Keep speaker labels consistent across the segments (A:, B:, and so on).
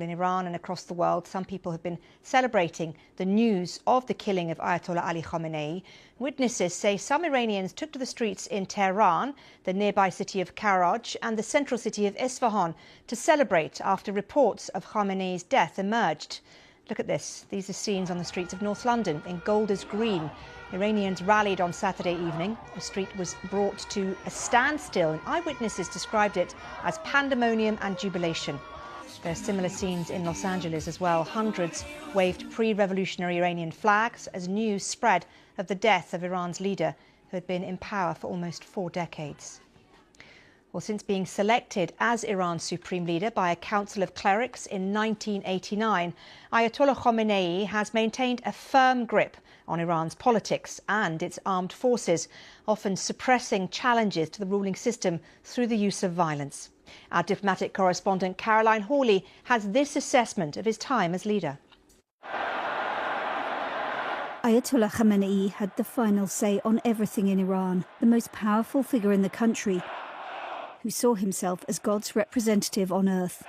A: In Iran and across the world, some people have been celebrating the news of the killing of Ayatollah Ali Khamenei. Witnesses say some Iranians took to the streets in Tehran, the nearby city of Karaj, and the central city of Isfahan to celebrate after reports of Khamenei's death emerged. Look at this. These are scenes on the streets of North London in Golders Green. Iranians rallied on Saturday evening. The street was brought to a standstill, and eyewitnesses described it as pandemonium and jubilation. There are similar scenes in Los Angeles as well. Hundreds waved pre-revolutionary Iranian flags as news spread of the death of Iran's leader, who had been in power for almost 4 decades. Well, since being selected as Iran's supreme leader by a council of clerics in 1989, Ayatollah Khamenei has maintained a firm grip on Iran's politics and its armed forces, often suppressing challenges to the ruling system through the use of violence. Our diplomatic correspondent Caroline Hawley has this assessment of his time as leader.
B: Ayatollah Khamenei had the final say on everything in Iran, the most powerful figure in the country, who saw himself as God's representative on earth.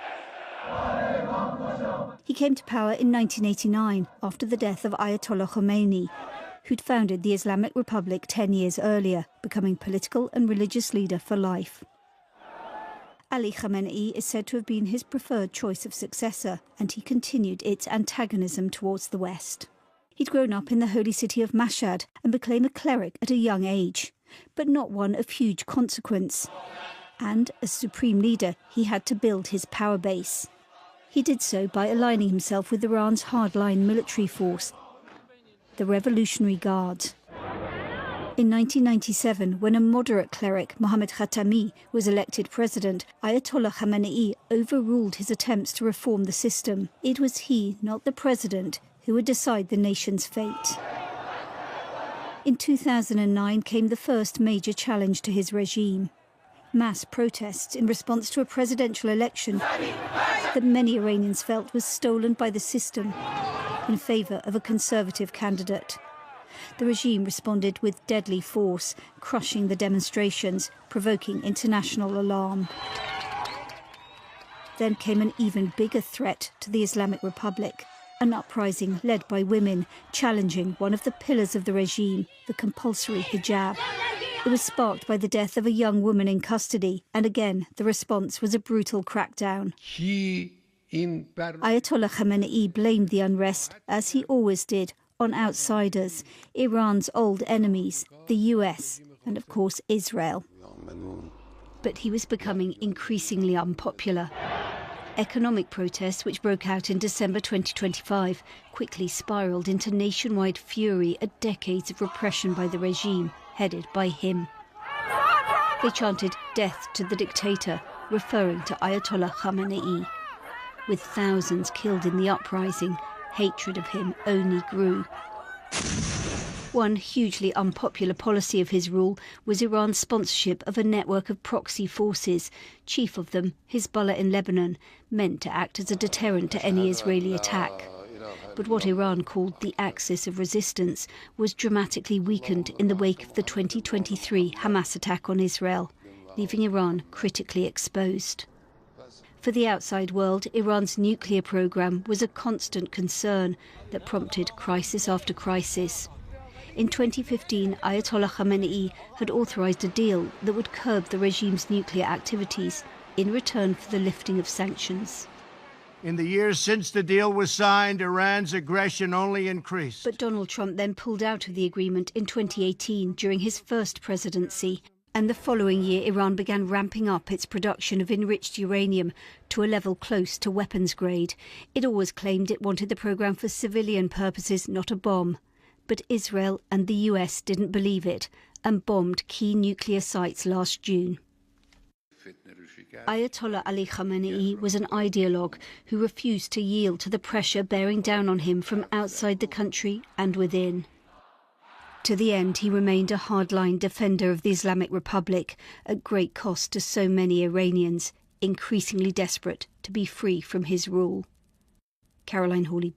B: He came to power in 1989 after the death of Ayatollah Khamenei, who'd founded the Islamic Republic 10 years earlier, becoming political and religious leader for life. Ali Khamenei is said to have been his preferred choice of successor, and he continued its antagonism towards the West. He'd grown up in the holy city of Mashhad and became a cleric at a young age, but not one of huge consequence. And as supreme leader, he had to build his power base. He did so by aligning himself with Iran's hardline military force, the Revolutionary Guard. In 1997, when a moderate cleric, Mohammad Khatami, was elected president, Ayatollah Khamenei overruled his attempts to reform the system. It was he, not the president, who would decide the nation's fate. In 2009 came the first major challenge to his regime. Mass protests in response to a presidential election that many Iranians felt was stolen by the system in favour of a conservative candidate. The regime responded with deadly force, crushing the demonstrations, provoking international alarm. Then came an even bigger threat to the Islamic Republic, an uprising led by women, challenging one of the pillars of the regime, the compulsory hijab. It was sparked by the death of a young woman in custody, and again the response was a brutal crackdown. Ayatollah Khamenei blamed the unrest, as he always did, on outsiders, Iran's old enemies, the US, and of course Israel. But he was becoming increasingly unpopular. Economic protests, which broke out in December 2025, quickly spiralled into nationwide fury at decades of repression by the regime, headed by him. They chanted "Death to the dictator," referring to Ayatollah Khamenei. With thousands killed in the uprising, hatred of him only grew. One hugely unpopular policy of his rule was Iran's sponsorship of a network of proxy forces, chief of them Hezbollah in Lebanon, meant to act as a deterrent to any Israeli attack. But what Iran called the axis of resistance was dramatically weakened in the wake of the 2023 Hamas attack on Israel, leaving Iran critically exposed. For the outside world, Iran's nuclear program was a constant concern that prompted crisis after crisis. In 2015, Ayatollah Khamenei had authorized a deal that would curb the regime's nuclear activities in return for the lifting of sanctions.
C: In the years since the deal was signed, Iran's aggression only increased.
B: But Donald Trump then pulled out of the agreement in 2018 during his first presidency. And the following year, Iran began ramping up its production of enriched uranium to a level close to weapons grade. It always claimed it wanted the program for civilian purposes, not a bomb. But Israel and the US didn't believe it and bombed key nuclear sites last June. Ayatollah Ali Khamenei was an ideologue who refused to yield to the pressure bearing down on him from outside the country and within. To the end, he remained a hardline defender of the Islamic Republic, at great cost to so many Iranians, increasingly desperate to be free from his rule. Caroline Hawley,